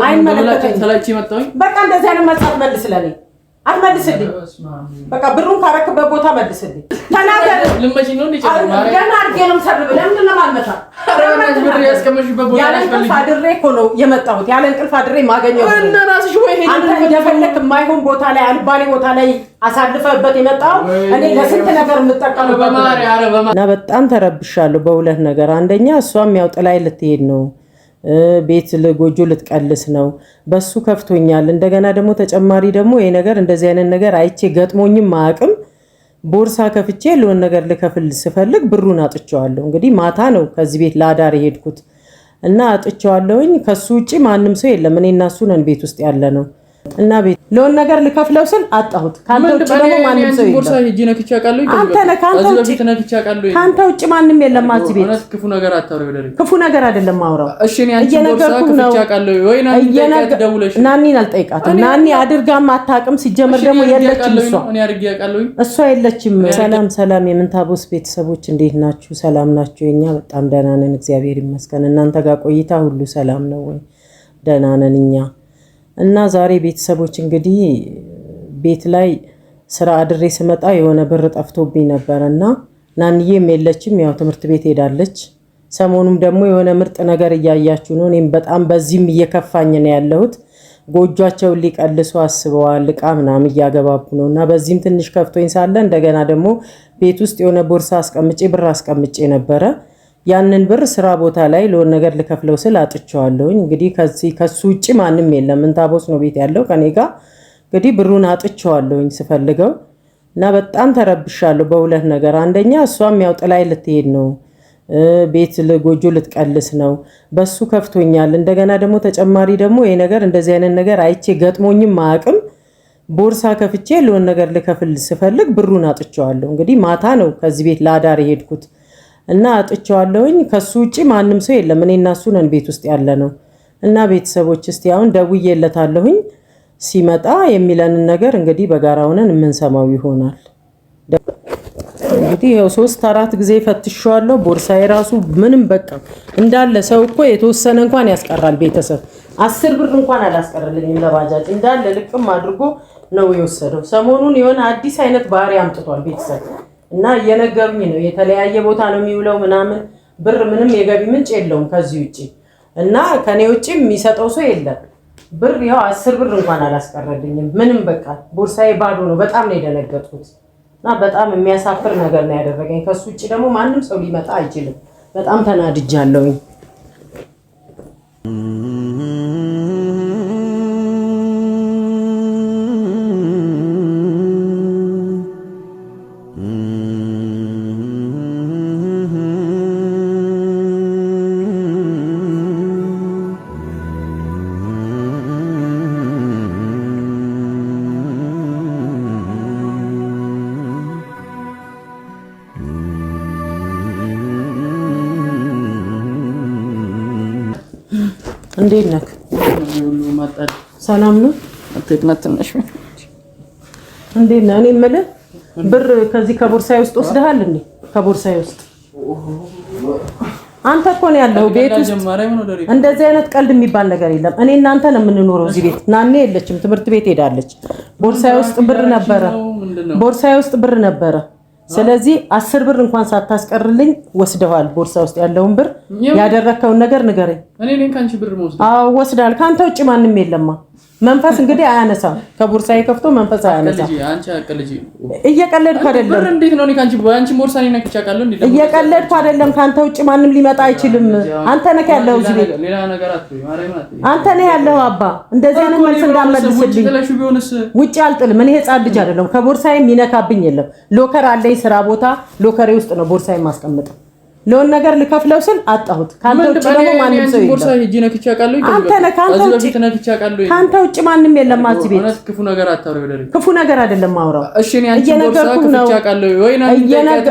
አይመለከተኝም ሰላቺ መጣሁኝ በቃ እንደዚህ አይነት መጻፍ መልስለኔ አትመልስልኝ በቃ ብሩን ካረክበት ቦታ መልስልኝ ተናገር ልመጪ ነው እንዴ ማረኝ ገና አርገንም ሰብብ ለምን ነው ማልመታ አረጋሽ ብር ያስቀመሽበት ቦታ ያለኝ አድሬ እኮ ነው የመጣሁት ያለ እንቅልፍ አድሬ ማገኘው እና ራስሽ ወይ ሄድ አንተ እንደፈለክ የማይሆን ቦታ ላይ አልባሌ ቦታ ላይ አሳልፈበት የመጣው እኔ ለስንት ነገር የምጠቀመው በማሪ አረበማ በጣም ተረብሻለሁ በሁለት ነገር አንደኛ እሷም ያው ጥላይ ልትሄድ ነው ቤት ለጎጆ ልትቀልስ ነው በሱ ከፍቶኛል እንደገና ደግሞ ተጨማሪ ደግሞ ይሄ ነገር እንደዚህ አይነት ነገር አይቼ ገጥሞኝም ማቅም ቦርሳ ከፍቼ ለውን ነገር ልከፍል ስፈልግ ብሩን አጥቻለሁ እንግዲህ ማታ ነው ከዚህ ቤት ላዳር ሄድኩት እና አጥቻለሁኝ ከሱ ውጪ ማንንም ሰው የለም እኔና እሱ ነን ቤት ውስጥ ያለ ነው እና ቤት ለውን ነገር ልከፍለው ስል አጣሁት ካንተ ውጪ ደግሞ ማንንም ሰው የለም ቦርሳ ሂጂ ነክቻ ቃለው አንተ ለካንተ ውጪ ነክቻ ቃለው ካንተ ውጪ ማንንም የለም ማለት ቤት ክፉ ነገር አታውሪ ወደሪ ክፉ ነገር አይደለም ማውራው እሺ እኔ አንቺ ቦርሳ ከፍቻ ቃለው ወይ ናኒ ደውለሽ ናኒን አልጠይቃትም ናኒ አድርጋም አታውቅም ሲጀመር ደግሞ የለችም እኔ አድርጌ ቃለው እሷ የለችም ሰላም የምንታቦስ ቤተሰቦች እንዴት ናችሁ ሰላም ናችሁ የኛ በጣም ደህና ነን እግዚአብሔር ይመስገን እናንተ ጋር ቆይታ ሁሉ ሰላም ነው ወይ ደህና ነን እኛ እና ዛሬ ቤተሰቦች እንግዲህ ቤት ላይ ስራ አድሬ ስመጣ የሆነ ብር ጠፍቶብኝ ነበርና ናንዬም የለችም ያው ትምህርት ቤት ሄዳለች ሰሞኑም ደግሞ የሆነ ምርጥ ነገር እያያችሁ ነው እኔም በጣም በዚህም እየከፋኝ ነው ያለሁት ጎጆአቸው ሊቀልሱ አስበዋል ዕቃ ምናምን እያገባቡ ነውና በዚህም ትንሽ ከፍቶኝ ሳለ እንደገና ደግሞ ቤት ውስጥ የሆነ ቦርሳ አስቀምጬ ብር አስቀምጬ ነበረ ያንን ብር ስራ ቦታ ላይ ለውን ነገር ልከፍለው ስል አጥቻለሁኝ እንግዲህ ከሱ ውጪ ማንንም የለም እንታቦስ ነው ቤት ያለው ከኔ ጋር እንግዲህ ብሩን አጥቻለሁኝ ስፈልገው እና በጣም ተረብሻለሁ በሁለት ነገር አንደኛ እሷም ያው ጥላይ ልትሄድ ነው ቤት ለጎጆ ልትቀልስ ነው በሱ ከፍቶኛል እንደገና ደግሞ ተጨማሪ ደግሞ ይሄ ነገር እንደዚህ አይነት ነገር አይቼ ገጥሞኝም ማቅም ቦርሳ ከፍቼ ለውን ነገር ልከፍል ስፈልግ ብሩን አጥቻለሁ እንግዲህ ማታ ነው ከዚህ ቤት ላዳር ሄድኩት እና አጥቻለሁኝ ከሱ ውጪ ማንንም ሰው የለም እኔና እሱ ነን ቤት ውስጥ ያለ ነው እና ቤተሰቦች እስቲ አሁን ደውዬለታለሁኝ ሲመጣ የሚለንን ነገር እንግዲህ በጋራ ሆነን የምንሰማው ይሆናል እንግዲህ ያው 3-4 ጊዜ ፈትሻለሁ ቦርሳዬ ራሱ ምንም በቃ እንዳለ ሰው እኮ የተወሰነ እንኳን ያስቀራል ቤተሰብ 10 ብር እንኳን አላስቀረልኝም ለባጃጅ እንዳለ ልቅም አድርጎ ነው የወሰደው ሰሞኑን የሆነ አዲስ አይነት ባህሪ አምጥቷል ቤተሰብ እና እየነገሩኝ ነው የተለያየ ቦታ ነው የሚውለው ምናምን ብር ምንም የገቢ ምንጭ የለውም ከዚህ ውጪ እና ከኔ ውጪ የሚሰጠው ሰው የለም ብር ያው 10 ብር እንኳን አላስቀረልኝም ምንም በቃ ቦርሳዬ ባዶ ነው በጣም ነው የደነገጥኩት እና በጣም የሚያሳፍር ነገር ነው ያደረገኝ ከሱ ውጪ ደግሞ ማንንም ሰው ሊመጣ አይችልም በጣም ተናድጃለሁኝ እንዴት ነህ ሁሉ ማጣድ ሰላም ነው አትጥናትነሽ እንዴት ነህ እኔ የምልህ ብር ከዚህ ከቦርሳዬ ውስጥ ወስደሃል እንዴ ከቦርሳዬ ውስጥ አንተ እኮ ነው ያለው ቤት ውስጥ እንደዚህ አይነት ቀልድ የሚባል ነገር የለም እኔ እናንተ ነው የምንኖረው እዚህ ቤት ናኔ የለችም ትምህርት ቤት ሄዳለች ቦርሳዬ ውስጥ ብር ነበረ ስለዚህ 10 ብር እንኳን ሳታስቀርልኝ ወስደዋል ቦርሳ ውስጥ ያለውን ብር ያደረከውን ነገር ንገረኝ እኔ ነኝ ካንቺ ብር ወስደ ወስዳል ካንተ ውጪ ማንንም የለማ መንፈስ እንግዲህ አያነሳም ከቦርሳዬ ከፍቶ መንፈስ አያነሳም አንቺ አቀልጂ እየቀለድኩ አይደለም ብር እንዴት ነው ካንቺ አንቺ ቦርሳኔ ነክቻ ቃለው እንዴ እየቀለድኩ አይደለም ካንተ ውጪ ማንንም ሊመጣ አይችልም አንተ ነህ ያለው እዚህ ቤት ሌላ ነገር አትይ ማርያም አትይ አንተ ነህ ያለው አባ እንደዚህ አይነት መልስ እንዳመልስልኝ ውጪ አልጥልም እኔ ህፃን ልጅ አይደለም ከቦርሳዬ የሚነካብኝ የለም ሎከር አለኝ ስራ ቦታ ሎከሬ ውስጥ ነው ቦርሳዬ ማስቀመጥ ለውን ነገር ልከፍለው ስል አጣሁት ካንተ ውጪ ደግሞ ማንንም ሰው የለም ቦርሳ ሂጂ ነክቻ ቃለው አንተ ነህ ካንተ ውጪ ማንንም የለም ማለት ቤት ክፉ ነገር አታውሪ ወደሪ ክፉ ነገር አይደለም ማውራው እሺ እኔ አንቺ ቦርሳ ከፍቻ ቃለው ወይ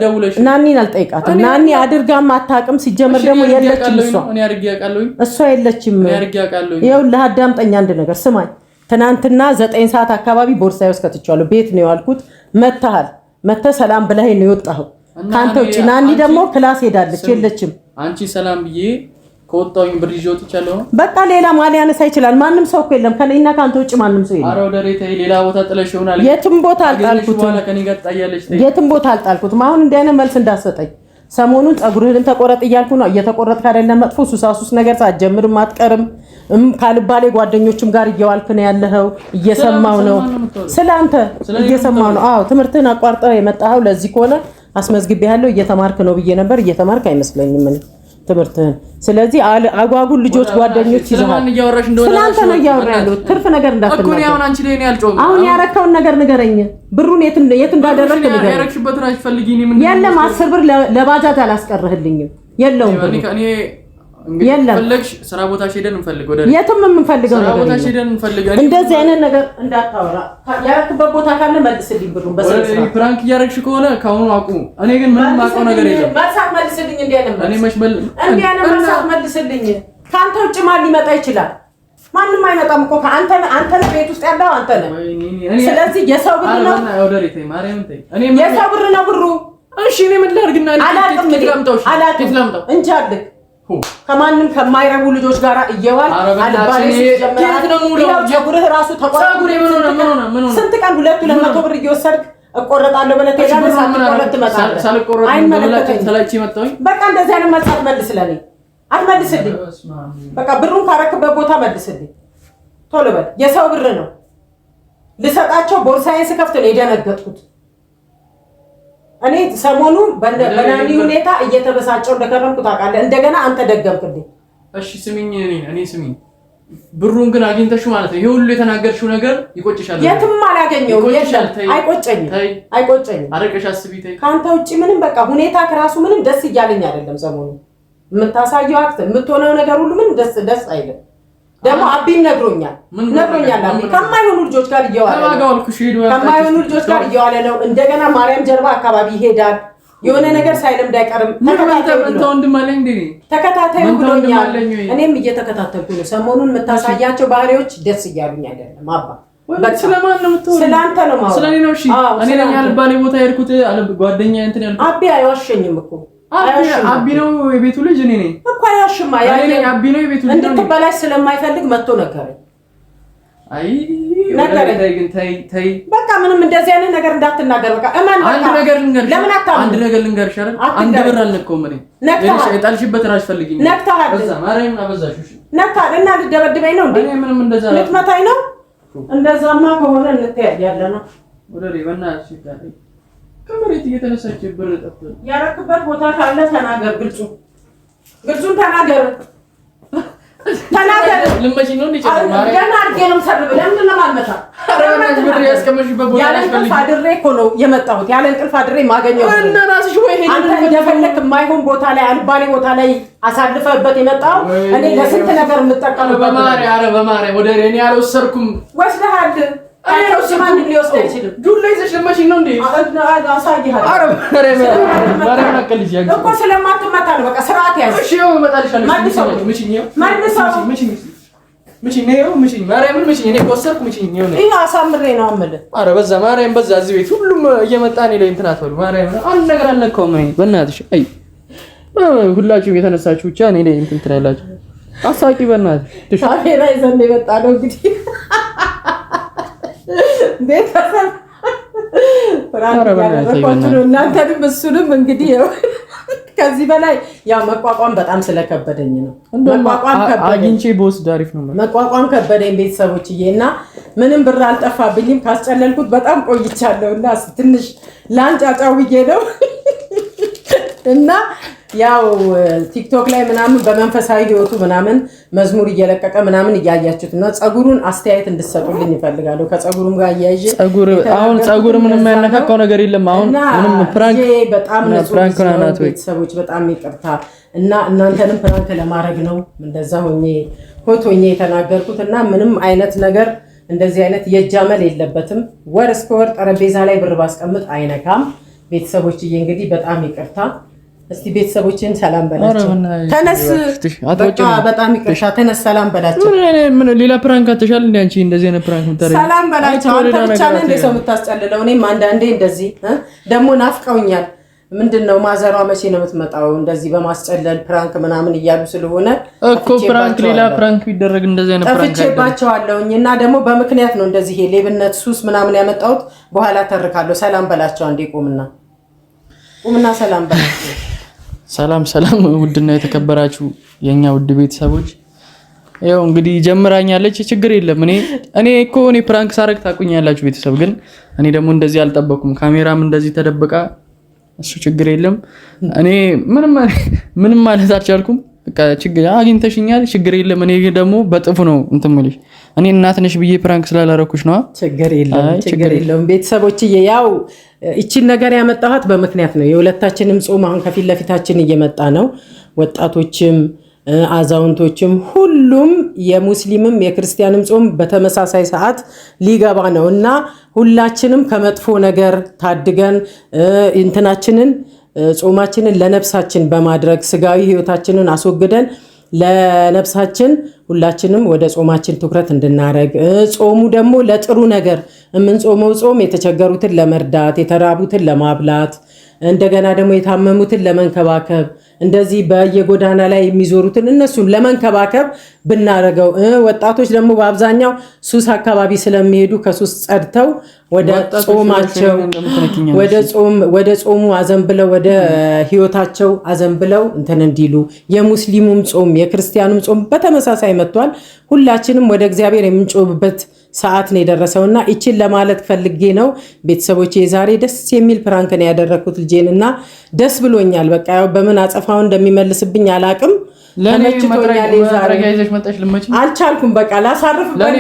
ደውለሽ ናኒን አልጠይቃትም ናኒ አድርጋም አታውቅም ሲጀመር ደግሞ የለችም እኔ አድርጌ ቃለው እሷ የለችም እኔ አድርጌ ቃለው ይኸውልህ አዳምጠኝ አንድ ነገር ስማኝ ትናንትና 9 ሰዓት አካባቢ ቦርሳዬ ውስጥ ከትቻለሁ ቤት ነው ያልኩት መተህ ሰላም ብለኸኝ ነው የወጣኸው ካንተ ውጪ ናኒ ደግሞ ክላስ ሄዳለች የለችም አንቺ ሰላም ብዬ ከወጣሁኝ ብር ይዤ ወጥቻለሁ። በቃ ሌላ ማን ያነሳ ይችላል? ማንም ሰው እኮ የለም ከኔና ካንተ ውጭ ማንም ሰው የለም። ኧረ ወደ ሬታ ሌላ ቦታ ጥለሽ ይሆናል። የትም ቦታ አልጣልኩትም። ከኔ ጋር ትጣያለሽ። የትም ቦታ አልጣልኩትም። አሁን እንዲህ አይነት መልስ እንዳሰጠኝ ሰሞኑን ፀጉርህን ተቆረጥ እያልኩ ነው። እየተቆረጥክ አይደለም መጥፎ ሱሳሱስ ነገር ሳትጀምርም አትቀርም። ካልባሌ ጓደኞችም ጋር እየዋልክ ነው ያለኸው። እየሰማው ነው ስለአንተ እየሰማው ነው። አዎ ትምህርትህን አቋርጠህ የመጣኸው ለዚህ ከሆነ አስመዝግቤያለሁ። እየተማርክ ነው ብዬ ነበር። እየተማርክ አይመስለኝም ምን ትምህርትህን። ስለዚህ አጓጉል ልጆች ጓደኞች ይዘሃል። ስለአንተ ነው እያወራ ያለው። ትርፍ ነገር እንዳትናገር እኮ። አሁን አንቺ ላይ ነው ያልጮህ። አሁን ያረከውን ነገር ንገረኝ። ብሩን የት እንዳደረግክ ንገረኝ። ያረክሽበት ራሽ ፈልጊኝ። ምን የለም 10 ብር ለባጃጅ አላስቀርህልኝም። የለውም የለም። ፈለግሽ ስራ ቦታ ሄደን እንፈልግ። ወደ የትም የምንፈልገው ነገር ስራ ቦታ ሄደን እንፈልግ። እንደዚህ አይነት ነገር እንዳታወራ። ያረክበት ቦታ ካለ መልስልኝ ብሩን። በስልክ ፕራንክ እያረግሽ ከሆነ ካሁኑ አቁሙ። እኔ ግን ምንም አውቀው ነገር የለም። መልሳት መልስልኝ። እንዴ አይነት እኔ መሽበል እንዴ አይነት መልሳት መልስልኝ። ካንተ ውጭ ማን ሊመጣ ይችላል? ማንም አይመጣም እኮ አንተ ነህ ቤት ውስጥ ያለው አንተ ነህ። ስለዚህ የሰው ብር ነው። የሰው ብር ነው ብሩ። እሺ እኔ ምን ላድርግና አላቅም እንጂ አልክ ከማንም ከማይረቡ ልጆች ጋር እየዋል አልባሌ ጀምራል። ራሱ ተቆራጉሬ ስንት ቀን 200 ብር እየወሰድክ እቆረጣለሁ ብለህ ትሄዳለህ። ሳትቆረጥ ትመጣለህ። አይመለከተኝም። በቃ እንደዚህ አይነት መልስ አትመልስልኝ። አትመልስልኝ። በቃ ብሩን ካረክበት ቦታ መልስልኝ። ቶሎ በል። የሰው ብር ነው። ልሰጣቸው ቦርሳዬን ስከፍት ነው የደነገጥኩት። እኔ ሰሞኑ በናኒ ሁኔታ እየተበሳጨው እንደከረምኩ ታውቃለህ። እንደገና አንተ ደገምክልኝ። እሺ ስሚኝ፣ እኔ ስሚኝ፣ ብሩን ግን አግኝተሽው ማለት ነው። ይሄ ሁሉ የተናገርሽው ነገር ይቆጭሻል። የትም አላገኘውም። አይቆጨኝም፣ አይቆጨኝም። አረቀሽ አስቢ። ተይ ካንተ ውጪ ምንም በቃ ሁኔታ ከራሱ ምንም ደስ እያለኝ አይደለም። ሰሞኑ የምታሳየው አክት የምትሆነው ነገር ሁሉ ምንም ደስ አይልም። ደግሞ አቢም ነግሮኛል። አቢ ከማይሆኑ ልጆች ጋር እየዋለ ነው። እንደገና ማርያም ጀርባ አካባቢ ይሄዳል። የሆነ ነገር ሳይለምድ አይቀርም። ተከታታይ ብሎኛል። እኔም እየተከታተልኩ ነው። ሰሞኑን የምታሳያቸው ባህሪዎች ደስ እያሉኝ አይደለም። አባ ስለማን ነው የምትሆነው? ስለአንተ ነው ማለት ስለኔ ነው። እሺ እኔ ነኝ አልባሌ ቦታ የሄድኩት። ጓደኛዬ እንትን ያልኩት አቢ አይዋሸኝም እኮ አቢ ነው የቤቱ ልጅ። እኔ ነኝ እኮ አያሽማ። አቢ ነው የቤቱ ልጅ። እንድትበላሽ ስለማይፈልግ መጥቶ ነገረኝ። አይ ነገረኝ። ተይ በቃ ምንም እንደዚህ አይነት ነገር እንዳትናገር። በቃ እማን በቃ አንድ ነገር ልንገርሽ። ለምን አታውም? አንድ ነገር ልንገርሽ አይደል? አንድ ብር አልነካውም እኔ። የጣልሽበት ራሽ ፈልጊኝ። ነክተሃል። በዛ ማርያምን አበዛሽ። እሺ ነክተሃል እና ልትደበድበኝ ነው እንዴ? እኔ ምንም እንደዛ ልትመታኝ ነው? እንደዛማ ከሆነ እንተያያለን ነው። ወደሬ በእናትሽ ጋር ከመሬት እየተነሳች ብር ጠፍቶ ያረክበት ቦታ ካለ ተናገር። ግልጹን ተናገር። ልመጪ ነው እንዴ? ገና አድርጌ ነው የምሰርብ። ለምንድን ነው የማልመታ? ብር ያስቀመሽበት ቦታ ያለ እንቅልፍ አድሬ እኮ ነው የመጣሁት። ያለ እንቅልፍ አድሬ ማገኘው እና ራስሽ ወይ ሄድ አንተ እንደፈለክ የማይሆን ቦታ ላይ አልባሌ ቦታ ላይ አሳልፈህበት የመጣው እኔ ለስንት ነገር የምጠቀምበት። በማርያም ወደ እኔ አልወሰድኩም። ወስደሃል። አይሮስ ማን ሊወስድ አይችልም። ዱላ ይዘሽ ልመጪኝ ነው እንዴ? አሳይሃለሁ። አረ ማርያም አቀልሽ ያንቺ እኮ ስለማትመታ ነው። በቃ ስርዓት ያዝ። እሺ ነው እመጣልሻለሁ። ምቺኝ ማርያምን ምቺኝ። እኔ ወሰድኩ ምቺኝ ነው ነው። ይሄ አሳምሬ ነው አምልህ። አረ በዛ ማርያም በዛ። እዚህ ቤት ሁሉም እየመጣ እኔ ላይ እንትን አትበሉ። ማርያም አንድ ነገር አልነካውም እኔ በእናትሽ። አይ ሁላችሁም የተነሳችሁ ብቻ እኔ ላይ እንትን ትላላችሁ። አሳቂ በእናትሽ። ካሜራ ይዘን የመጣ ነው እንግዲህ ቤተሰብ እናንተንም እሱንም እንግዲህ ከዚህ በላይ ያው መቋቋም በጣም ስለከበደኝ ነው። አግኝቼ በወስድ አሪፍ ነው። መቋቋም ከበደኝ ቤተሰቦችዬ፣ እና ምንም ብር አልጠፋብኝም። ካስጨለልኩት በጣም ቆይቻለሁ እና ትንሽ ላንጫጫው ብዬ ነው እና ያው ቲክቶክ ላይ ምናምን በመንፈሳዊ ህይወቱ ምናምን መዝሙር እየለቀቀ ምናምን እያያችሁት እና ፀጉሩን አስተያየት እንድትሰጡልኝ ይፈልጋለሁ። ከፀጉሩም ጋር እያይዤ ፀጉር ምንም ያነካካው ነገር የለም። አሁን ምንም ፕራንክ በጣም ነው ቤተሰቦች፣ በጣም ይቅርታ እና እናንተንም ፕራንክ ለማድረግ ነው እንደዛ ሆኜ የተናገርኩት እና ምንም አይነት ነገር እንደዚህ አይነት የጃመል የለበትም። ወር እስከ ወር ጠረጴዛ ላይ ብር ባስቀምጥ አይነካም። ቤተሰቦችዬ እንግዲህ በጣም ይቅርታ። እስቲ ቤተሰቦችን ሰላም በላቸው። ተነስ በቃ በጣም ይቅርታ። ተነስ ሰላም በላቸው። ምን ሌላ ፕራንክ አትሻል እንዴ አንቺ? እንደዚህ አይነት ፕራንክ ምታረጊ ሰላም በላቸው። አንተ ብቻ ነህ እንደ ሰው የምታስጨልለው። እኔም አንዳንዴ እንደዚህ ደግሞ ናፍቀውኛል ምንድነው ማዘሯ መቼ ነው የምትመጣው? እንደዚህ በማስጨለል ፕራንክ ምናምን እያሉ ስለሆነ እኮ ፕራንክ ሌላ ፕራንክ ቢደረግ እንደዚህ አይነት ፕራንክ ተፍቼባቸዋለሁኝ እና ደግሞ በምክንያት ነው እንደዚህ ሌብነት ሱስ ምናምን ያመጣሁት። በኋላ ተርካለሁ። ሰላም በላቸው አንዴ ቁምና ሰላም በላቸው። ሰላም ውድና የተከበራችሁ የኛ ውድ ቤተሰቦች ያው እንግዲህ ጀምራኛለች። ችግር የለም። እኔ እኮ ፕራንክ ሳረግ ታቁኛላችሁ ቤተሰብ። ግን እኔ ደግሞ እንደዚህ አልጠበኩም። ካሜራም እንደዚህ ተደብቃ እሱ ችግር የለም። እኔ ምንም ማለት አልቻልኩም። በቃ ችግር አግኝተሽኛል፣ ችግር የለም። እኔ ደግሞ በጥፉ ነው እንትን የምልሽ። እኔ እናት ነሽ ብዬ ፕራንክ ስላላረኩሽ ነው። ችግር የለም ቤተሰቦችዬ። ያው እቺን ነገር ያመጣኋት በምክንያት ነው። የሁለታችንም ጾም አሁን ከፊት ለፊታችን እየመጣ ነው። ወጣቶችም አዛውንቶችም ሁሉም የሙስሊምም የክርስቲያንም ጾም በተመሳሳይ ሰዓት ሊገባ ነው እና ሁላችንም ከመጥፎ ነገር ታድገን እንትናችንን ጾማችንን ለነፍሳችን በማድረግ ስጋዊ ህይወታችንን አስወግደን ለነፍሳችን ሁላችንም ወደ ጾማችን ትኩረት እንድናረግ ጾሙ ደግሞ ለጥሩ ነገር የምንጾመው ጾም የተቸገሩትን ለመርዳት የተራቡትን ለማብላት እንደገና ደግሞ የታመሙትን ለመንከባከብ እንደዚህ በየጎዳና ላይ የሚዞሩትን እነሱን ለመንከባከብ ብናረገው ወጣቶች ደግሞ በአብዛኛው ሱስ አካባቢ ስለሚሄዱ ከሱስ ጸድተው ወደ ጾማቸው ወደ ጾሙ አዘንብለው ወደ ህይወታቸው አዘንብለው እንትን እንዲሉ የሙስሊሙም ጾም የክርስቲያኑም ጾም በተመሳሳይ መጥቷል። ሁላችንም ወደ እግዚአብሔር የምንጮህበት ሰዓት ነው የደረሰውና እቺን ለማለት ፈልጌ ነው ቤተሰቦቼ። ዛሬ ደስ የሚል ፕራንክ ነው ያደረኩት ልጄንና ደስ ብሎኛል። በቃ ያው በምን አጸፋው እንደሚመልስብኝ አላቅም። ለመችቶኛል። ይዘሽ መጣሽ ልመች አልቻልኩም። በቃ ላሳርፍበት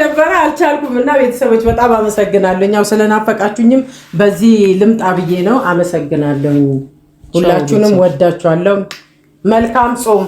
ነበር አልቻልኩም። እና ቤተሰቦች በጣም አመሰግናለሁ። ያው ስለናፈቃችሁኝም በዚህ ልምጣ ብዬ ነው። አመሰግናለሁ። ሁላችሁንም ወዳችኋለሁ። መልካም ጾም